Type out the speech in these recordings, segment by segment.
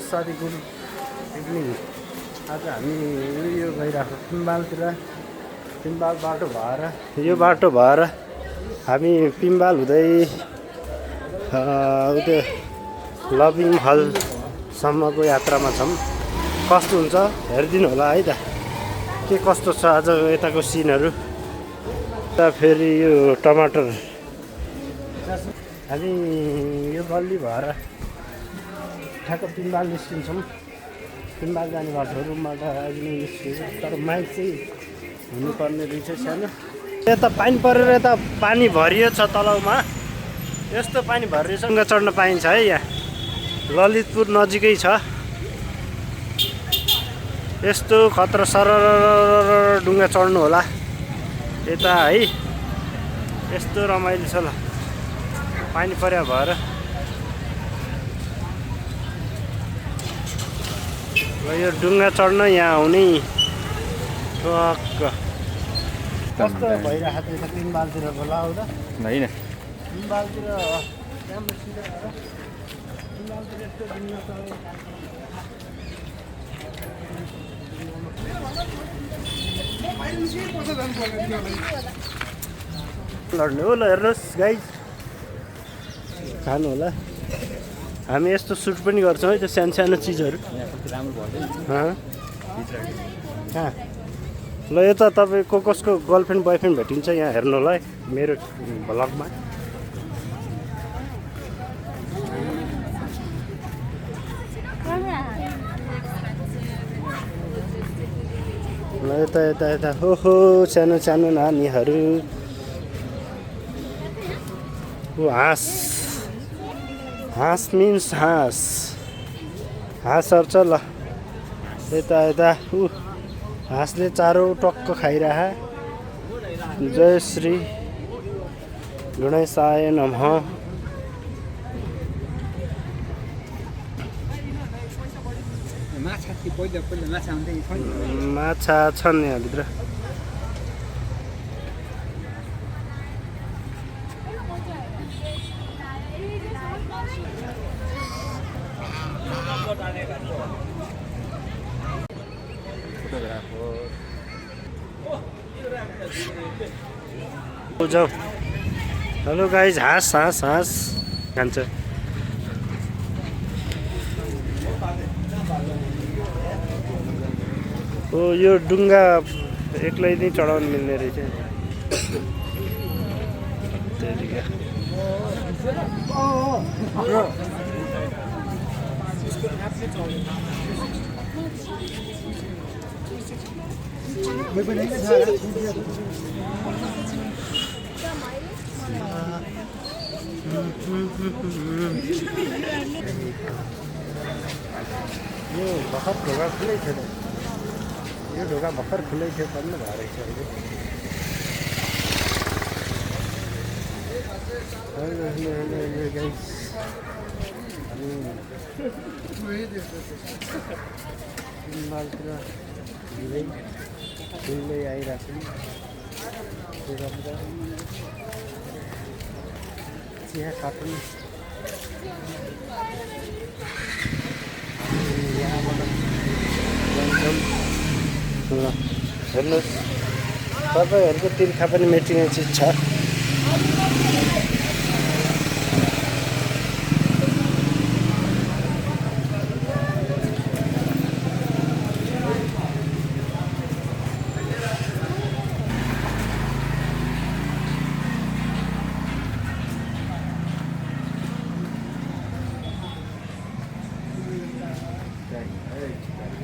साथी good evening. आज हामी यो गइरहेको पिम्बालतिर, पिम्बाल बाटो भएर, यो बाटो भएर हामी पिम्बाल हुँदै उतै लभिङ हलसम्मको यात्रामा छौँ। कस्तो हुन्छ हेरिदिनु होला है त, के कस्तो छ आज यताको सिनहरू। त फेरि यो टमाटर हामी यो गल्ली भएर ठ्याक्क पिम्बाल निस्किन्छौँ। पिम्बाल जाने बाटो रुमबाट अहिले निस्किन्छ, तर माइक चाहिँ हुनुपर्ने रहेछ सानो। यता पानी परेर यता पानी भरियो छ तलाउमा, यस्तो पानी भरियो सँग चढ्न पाइन्छ है। यहाँ ललितपुर नजिकै छ, यस्तो खतरा सरर डुङ्गा चढ्नु होला यता है। यस्तो रमाइलो छ ल पानी पर्या भएर। यो डुङ्गा चढ्न यहाँ आउने टक्क कस्तो भइरहेको छ पिम्बालतिर होला हो त होइन। पिम्बालतिर राम्रो सिधै पिम्बालतिर यस्तो डुङ्गा चढ्यो। लड्ने हो ल, हेर्नुहोस् गाइज खानु होला। हामी यस्तो सुट पनि गर्छौँ है, त्यो सानो सानो चिजहरू। कहाँ ल यता तपाईँ कसको गर्लफ्रेन्ड बोयफ्रेन्ड भेटिन्छ यहाँ हेर्नु होला है मेरो भ्लगमा। ल यता यता यता हो सानो सानो नानीहरू। हाँस, हाँस मिन्स हाँस, हाँसहरू छ ल यता यता। हाँसले चारो टक्क खाइरह। जय श्री गणेशाय नमः। माछा छन् यहाँभित्र। जाऊ। हेलो गाइज, हाँस हाँस हाँस खान्छ। हो यो डुङ्गा एक्लै नै चढाउनु मिल्ने रहेछ। यो भर्खर ढोका खुलै थियो, यो ढोका भर्खर खुलै थियो बन्द भएर रहेछ अहिले। पिम्बालतिर हिँड्दै हिँड्दै आइरहेको छु। चिया कार्टुन हेर्नुहोस्, तपाईँहरूको तिर्खा पनि मेटिने चिज छ।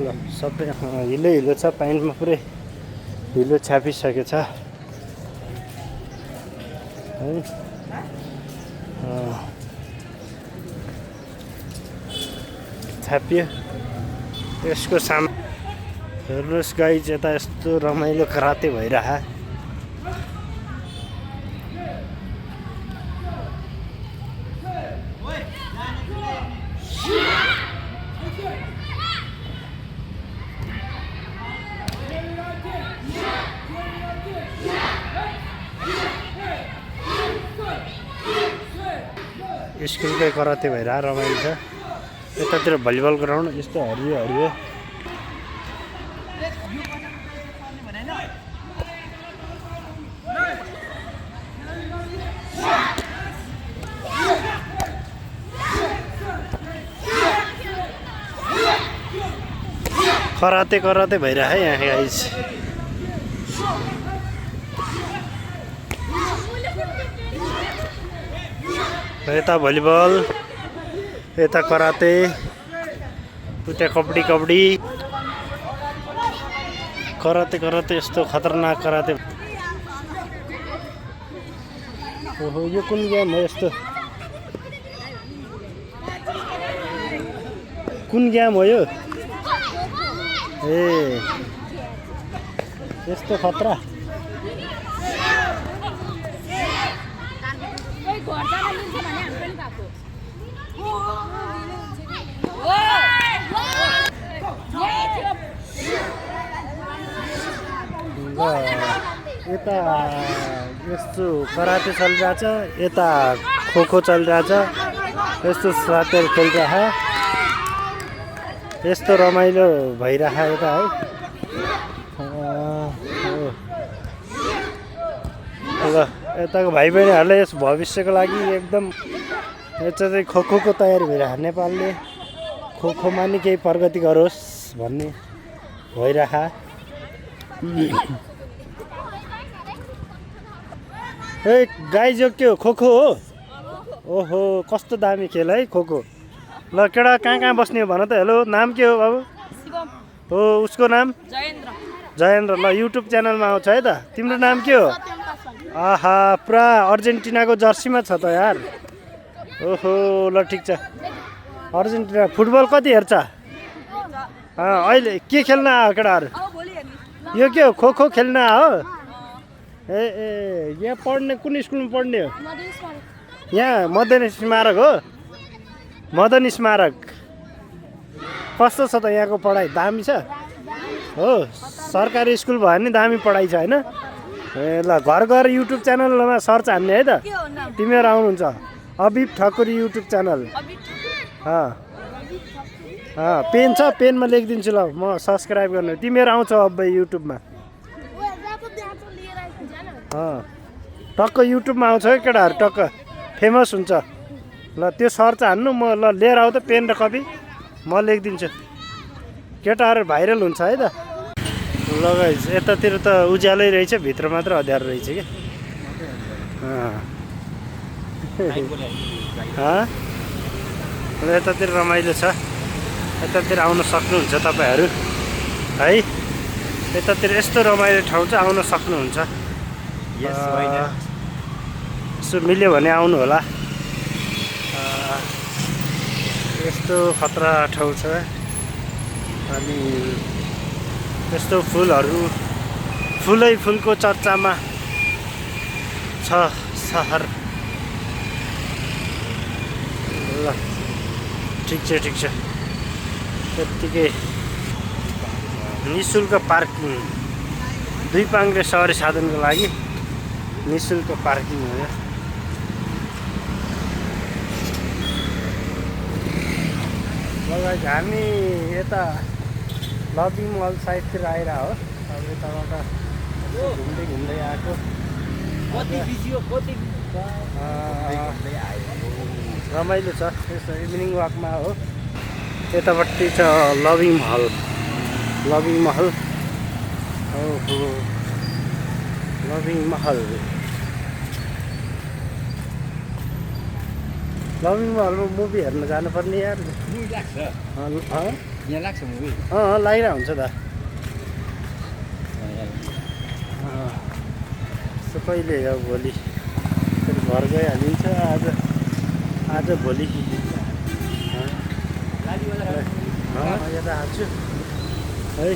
ल सबै हिलो हिलो छ, प्यान्टमा पुरै हिलो छ्यापिसकेको छ है। छ्यापियो यसको सामान। हेर्नुहोस् गाइज यता यस्तो रमाइलो कराते भइरह। स्कुलकै कराते भइरह रमाइलो छ। यतातिर भलिबल ग्राउन्ड यस्तो हरियो हरियो। कराते कराते भइरह है यहाँ गाइस। यता भलिबल, यता कराते, उता कबड्डी कबड्डी। कराते कराते यस्तो खतरनाक कराते। ओहो यो कुन गेम हो यस्तो? कुन गेम हो यो? ए यस्तो खतरा। यता यस्तो कराते चलिरहेछ, यता खोखो चलिरहेछ, यस्तो साथीहरू खेलिरह, यस्तो रमाइलो भइरह यता है। ल यताको भाइ बहिनीहरूले यस भविष्यको लागि एकदम यता चाहिँ खोखोको तयारी भइरह। नेपालले खोखोमा नि केही प्रगति गरोस् भन्ने भइरह। ए गाई जो के हो? खोखो हो? ओहो कस्तो दामी खेल है खोखो। ल केटा कहाँ कहाँ बस्ने हो भन त। हेलो नाम के हो बाबु? हो उसको नाम जयेन्द्र। ल युट्युब च्यानलमा आउँछ है त। तिम्रो नाम के हो? आहा पुरा अर्जेन्टिनाको जर्सीमा छ त यार। ओहो ल ठिक छ। अर्जेन्टिना फुटबल कति हेर्छ? अहिले के खेल्न आयो केटाहरू? यो के हो? खोखो खेल्न आयो? ए ए यहाँ पढ्ने कुन स्कुलमा पढ्ने हो? यहाँ मदन स्मारक हो? मदन स्मारक कस्तो छ त यहाँको पढाइ? दामी छ हो? सरकारी स्कुल भयो भने दामी पढाइ छ होइन? ए ल घर गएर युट्युब च्यानलमा सर्च हान्ने है त। तिमीहरू आउनुहुन्छ अबिब ठकुरी युट्युब च्यानल। पेन छ? पेनमा लेखिदिन्छु ल म सब्सक्राइब गर्नु। तिमीहरू आउँछ अब युट्युबमा। टक्क युट्युबमा आउँछ है केटाहरू, टक्क फेमस हुन्छ। ल त्यो सर्च हान्नु। म ल लिएर आऊ त पेन र कपी, म लेखिदिन्छु। केटाहरू भाइरल हुन्छ है त। ल गाइस यतातिर त उज्यालै रहेछ, भित्र मात्र अँध्यारो रहेछ कि। यतातिर रमाइलो छ। यतातिर आउन सक्नुहुन्छ तपाईँहरू है। यतातिर यस्तो रमाइलो ठाउँ चाहिँ आउन सक्नुहुन्छ। यसो मिल्यो भने आउनु होला। यस्तो खतरा ठाउँ छ। अनि यस्तो फुलहरू, फुलै फुलको चर्चामा छ सहर। ल ठिक छ ठिक छ। त्यत्तिकै निःशुल्क पार्किङ, 2 पाङ्ग्रे सवारी साधनको लागि निःशुल्क पार्किङ हो यो। लगायत हामी यता लभिङ मल साइडतिर आइरह हो। अब यताबाट घुम्दै घुम्दै आएको। रमाइलो छ यस्तो इभिनिङ वाकमा हो। यतापट्टि छ लभिङ महल। लभिङ महल ओहो लभिङ महल। लभिङ महलमा मुभी हेर्न जानुपर्ने यार। यहाँ लाग्छ मुभी? लागिरहेको हुन्छ त। कहिले हो? भोलि घर गइहालिन्छ। आज भोलि यता हाल्छु है।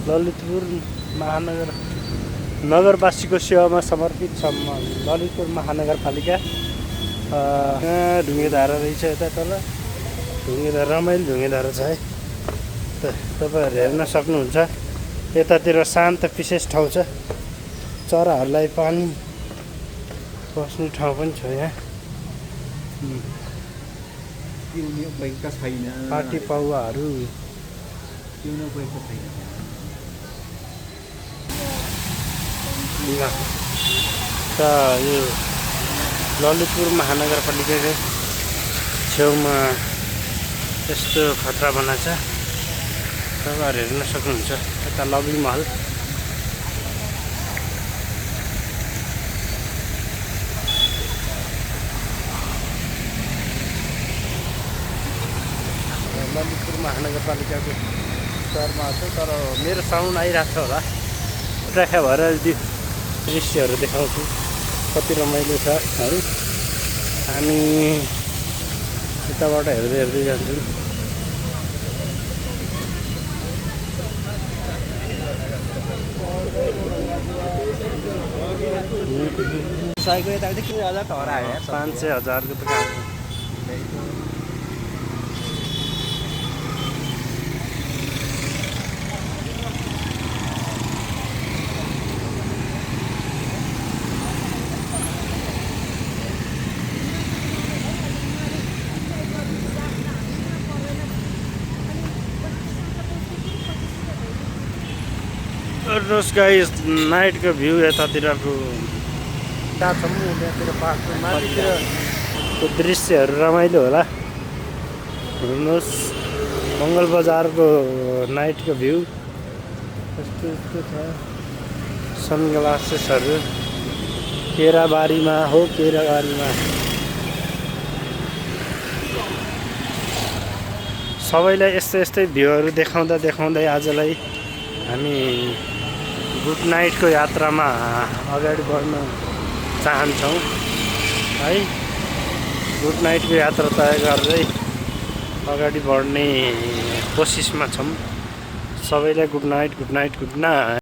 ललितपुर महानगर नगरवासीको सेवामा समर्पित छ ललितपुर महानगरपालिका। ढुङ्गेधारा रहेछ यता तल। ढुङ्गेधारा रमाइलो ढुङ्गेधारा छ है। तपाईँहरू हेर्न सक्नुहुन्छ। यतातिर शान्त विशेष ठाउँ छ। चराहरूलाई पानी बस्ने ठाउँ पनि छ यहाँ। पिउने उपयुक्त छैन। पार्टी पाउवाहरू पिउने उपयुक्त छैन। त यो ललितपुर महानगरपालिकाको छेउमा यस्तो खतरा बनाएको छ। तपाईँहरू हेर्न सक्नुहुन्छ यता लभी महल। ललितपुर महानगरपालिकाको सहरमा छ, तर मेरो साउन्ड आइरहेको छ होला। ट्र्याखा भएर दृश्यहरू देखाउँछु, कति रमाइलो छ है। हामी यताबाट हेर्दै हेर्दै जान्छौँ। सयको यताउति के 1000 त हरायो 500,000 को त काम हो। हेर्नुहोस् गाइस, नाइटको भ्यू यतातिरको त्यहाँसम्म त्यहाँतिर पाहाडको माथितिरको दृश्यहरू रमाइलो होला। हेर्नुहोस् मङ्गल बजारको नाइटको भ्यू यस्तो यस्तो छ। सनग्लासेसहरू केराबारीमा हो, केराबारीमा सबैलाई यस्तै यस्तै भ्यूहरू देखाउँदा देखाउँदै आजलाई हामी गुड नाइटको यात्रामा अगाडि बढ्न चाहन्छौँ है। गुड नाइटको यात्रा तय गर्दै अगाडि बढ्ने कोसिसमा छौँ। सबैलाई good night, good night, good night.